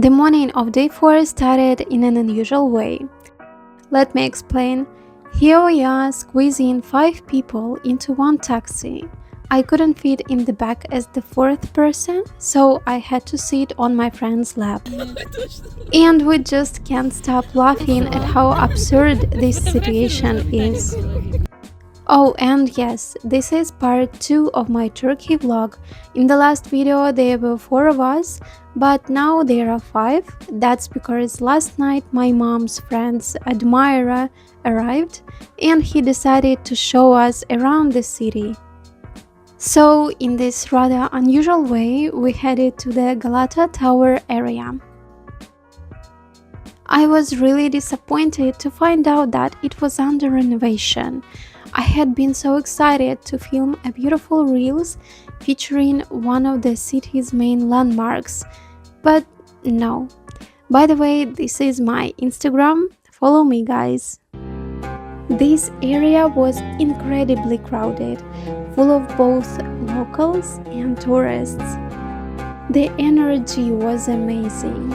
The morning of day 4 started in an unusual way. Let me explain. Here we are squeezing 5 people into one taxi. I couldn't fit in the back as the 4th person, so I had to sit on my friend's lap. And we just can't stop laughing at how absurd this situation is. Oh, and yes, this is part 2 of my Turkey vlog. In the last video there were 4 of us, but now there are 5. That's because last night my mom's friend's admirer arrived and he decided to show us around the city. So in this rather unusual way, we headed to the Galata Tower area. I was really disappointed to find out that it was under renovation. I had been so excited to film a beautiful reels featuring one of the city's main landmarks, but no. By the way, this is my Instagram, follow me guys. This area was incredibly crowded, full of both locals and tourists. The energy was amazing.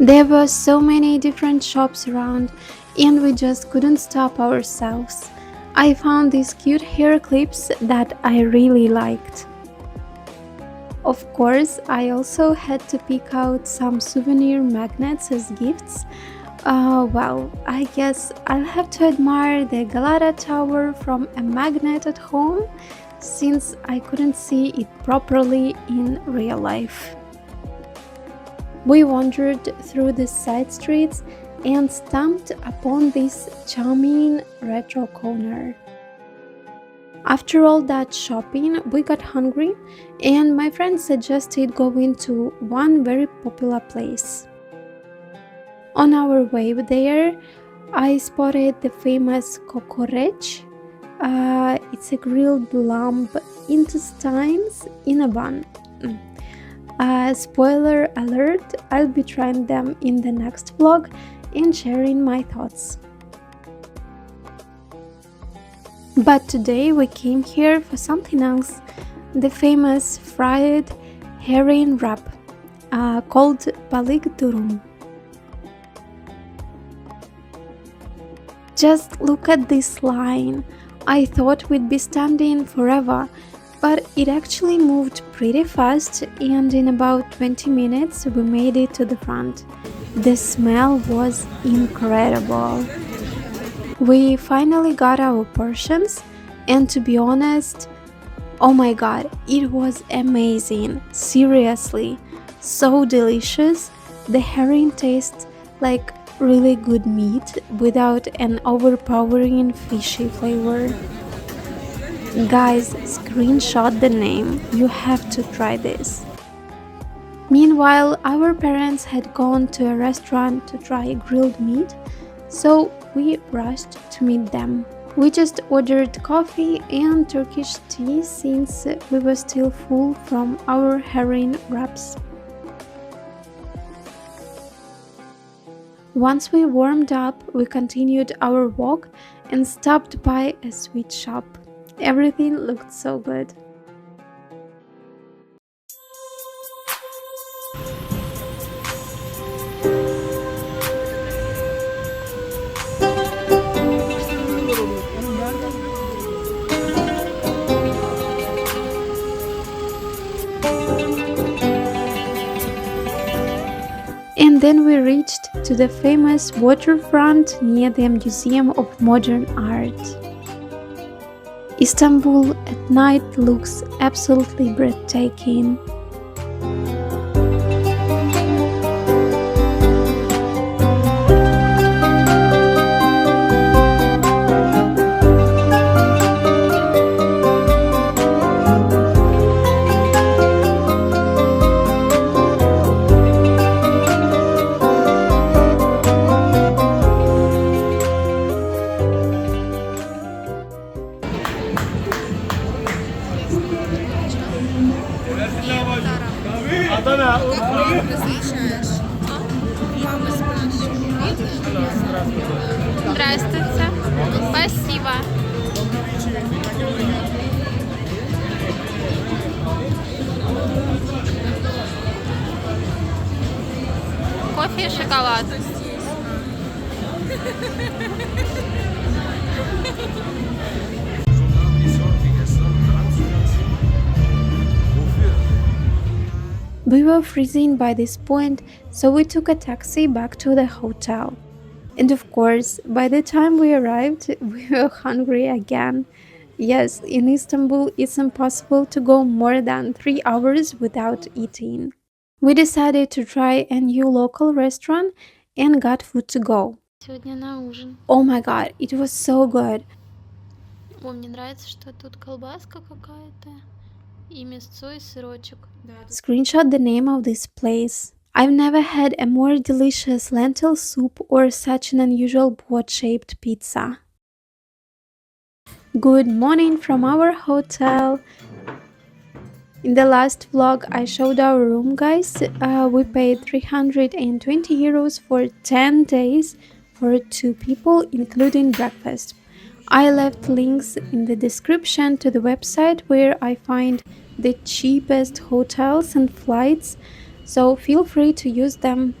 There were so many different shops around and we just couldn't stop ourselves. I found these cute hair clips that I really liked. Of course, I also had to pick out some souvenir magnets as gifts. Well, I guess I'll have to admire the Galata Tower from a magnet at home since I couldn't see it properly in real life. We wandered through the side streets and stumbled upon this charming retro corner. After all that shopping, we got hungry and my friend suggested going to one very popular place. On our way there, I spotted the famous kokoreç. It's a grilled lamb intestines in a bun. Spoiler alert, I'll be trying them in the next vlog and sharing my thoughts. But today we came here for something else, the famous fried herring wrap called Balık Dürüm. Just look at this line. I thought we'd be standing forever, but it actually moved pretty fast and in about 20 minutes we made it to the front. The smell was incredible. We finally got our portions and to be honest, oh my god, it was amazing. Seriously, so delicious. The herring tastes like really good meat without an overpowering fishy flavor. Guys, screenshot the name, you have to try this. Meanwhile, our parents had gone to a restaurant to try grilled meat, so we rushed to meet them. We just ordered coffee and Turkish tea since we were still full from our herring wraps. Once we warmed up, we continued our walk and stopped by a sweet shop. Everything looked so good. And then we reached to the famous waterfront near the Museum of Modern Art. Istanbul at night looks absolutely breathtaking. Здравствуйте. Спасибо. Кофе и шоколад. We were freezing by this point, so we took a taxi back to the hotel. And of course, by the time we arrived, we were hungry again. Yes, in Istanbul, it's impossible to go more than 3 hours without eating. We decided to try a new local restaurant and got food to go. Сегодня на ужин. Oh my god, it was so good. О, мне нравится, что тут колбаска какая-то и мясцо и сырочек. Screenshot the name of this place. I've never had a more delicious lentil soup or such an unusual boat-shaped pizza. Good morning from our hotel. In the last vlog I showed our room, guys. We paid 320 euros for 10 days for 2 people, including breakfast. I left links in the description to the website where I find the cheapest hotels and flights, so feel free to use them.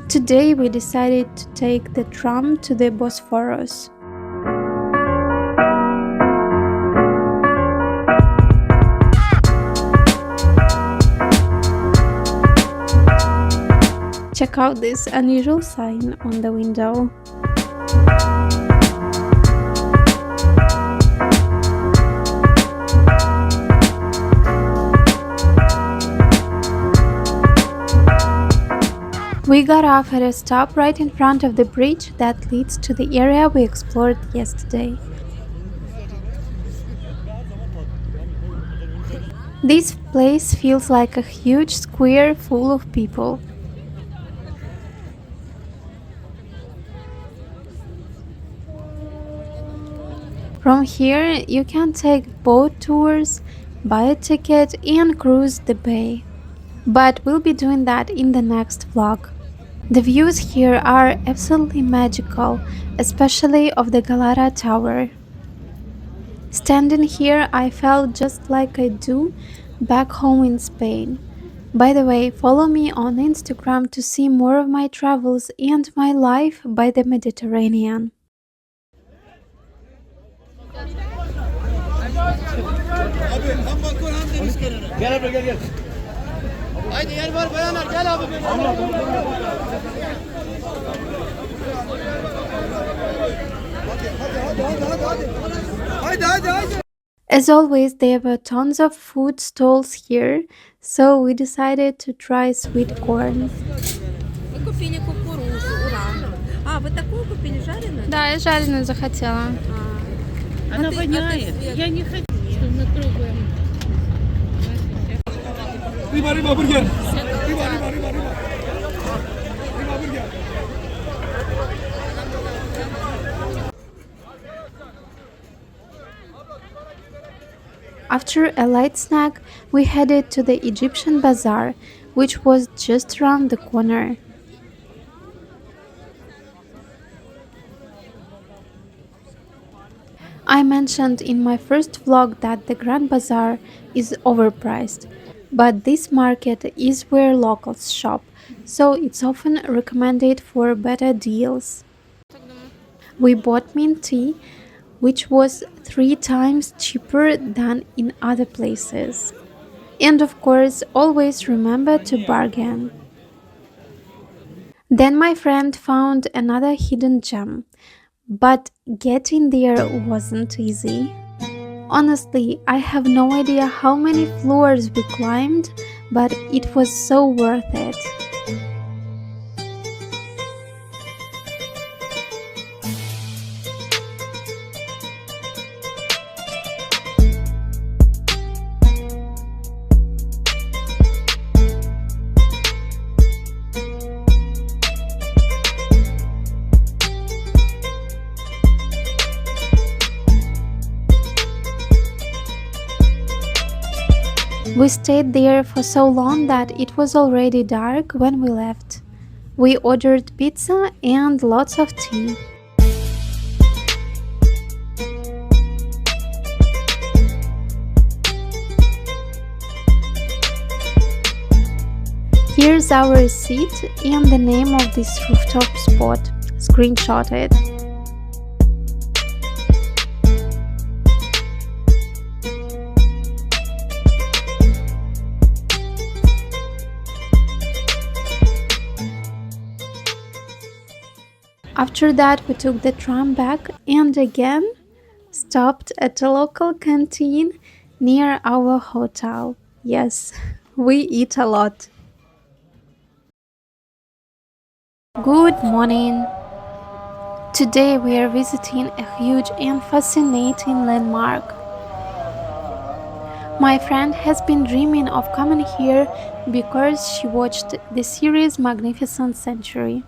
Today we decided to take the tram to the Bosphorus. Check out this unusual sign on the window. We got off at a stop right in front of the bridge that leads to the area we explored yesterday. This place feels like a huge square full of people. From here, you can take boat tours, buy a ticket and cruise the bay. But we'll be doing that in the next vlog. The views here are absolutely magical, especially of the Galata Tower. Standing here, I felt just like I do back home in Spain. By the way, follow me on Instagram to see more of my travels and my life by the Mediterranean. Gel abi gel. Haydi yer var bayanlar gel abi. Hadi. As always, there were tons of food stalls here, so we decided to try sweet corn. Мы купили кукурузу, ура! А, вы такую купили жареную? Да, я жареную захотела. Она воняет. Я не хочу. Мы пробуем. Riba burger. Riba burger. After a light snack, we headed to the Egyptian bazaar, which was just around the corner. I mentioned in my first vlog that the Grand Bazaar is overpriced, but this market is where locals shop, so it's often recommended for better deals. We bought mint tea, which was 3 times cheaper than in other places. And of course, always remember to bargain. Then my friend found another hidden gem, but getting there wasn't easy. Honestly, I have no idea how many floors we climbed, but it was so worth it. We stayed there for so long that it was already dark when we left. We ordered pizza and lots of tea. Here's our receipt and the name of this rooftop spot. Screenshot it. After that, we took the tram back and again stopped at a local canteen near our hotel. Yes, we eat a lot. Good morning. Today we are visiting a huge and fascinating landmark. My friend has been dreaming of coming here because she watched the series Magnificent Century.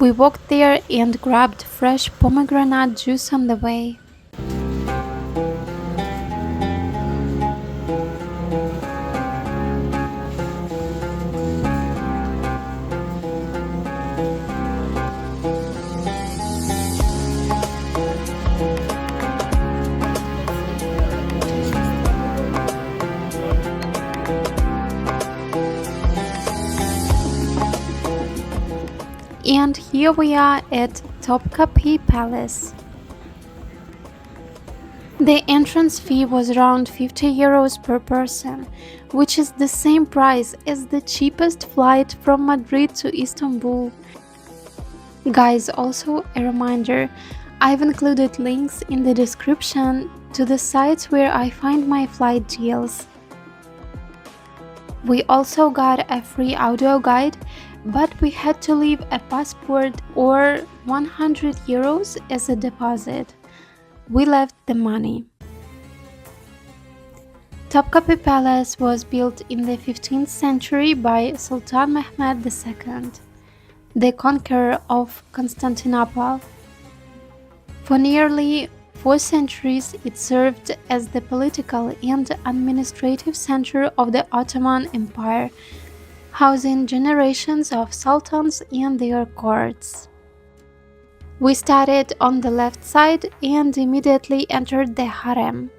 We walked there and grabbed fresh pomegranate juice on the way. And here we are at Topkapi Palace. The entrance fee was around 50 euros per person, which is the same price as the cheapest flight from Madrid to Istanbul. Guys, also a reminder, I've included links in the description to the sites where I find my flight deals. We also got a free audio guide, but we had to leave a passport or 100 euros as a deposit. We left the money. Topkapi Palace was built in the 15th century by Sultan Mehmed II, the conqueror of Constantinople. For nearly 4 centuries, it served as the political and administrative center of the Ottoman Empire, housing generations of sultans and their courts. We started on the left side and immediately entered the harem.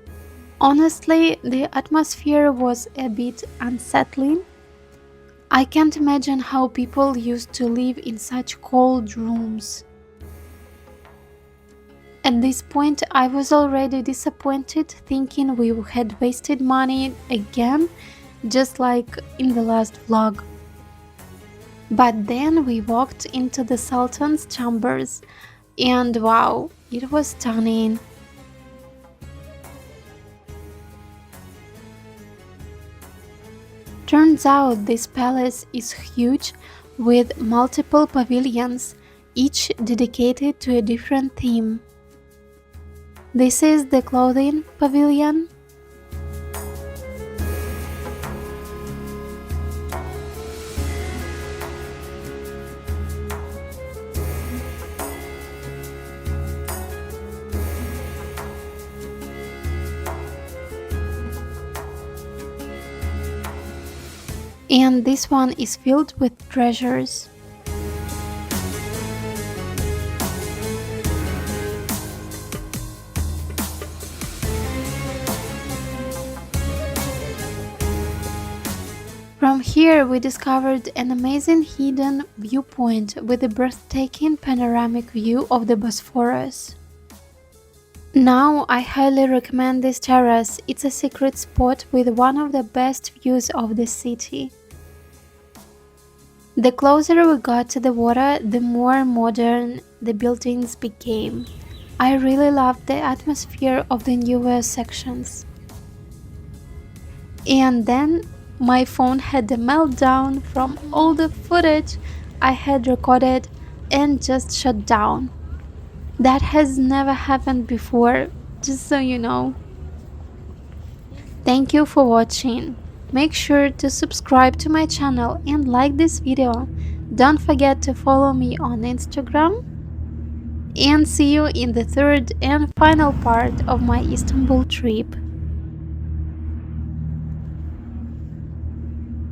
Honestly, the atmosphere was a bit unsettling. I can't imagine how people used to live in such cold rooms. At this point, I was already disappointed, thinking we had wasted money again, just like in the last vlog. But then we walked into the Sultan's chambers, and wow, it was stunning. Turns out this palace is huge with multiple pavilions, each dedicated to a different theme. This is the clothing pavilion. And this one is filled with treasures. From here we discovered an amazing hidden viewpoint with a breathtaking panoramic view of the Bosphorus. Now I highly recommend this terrace. It's a secret spot with one of the best views of the city. The closer we got to the water, the more modern the buildings became. I really loved the atmosphere of the newer sections. And then my phone had a meltdown from all the footage I had recorded and just shut down. That has never happened before, just so you know. Thank you for watching. Make sure to subscribe to my channel and like this video. Don't forget to follow me on Instagram. And see you in the third and final part of my Istanbul trip.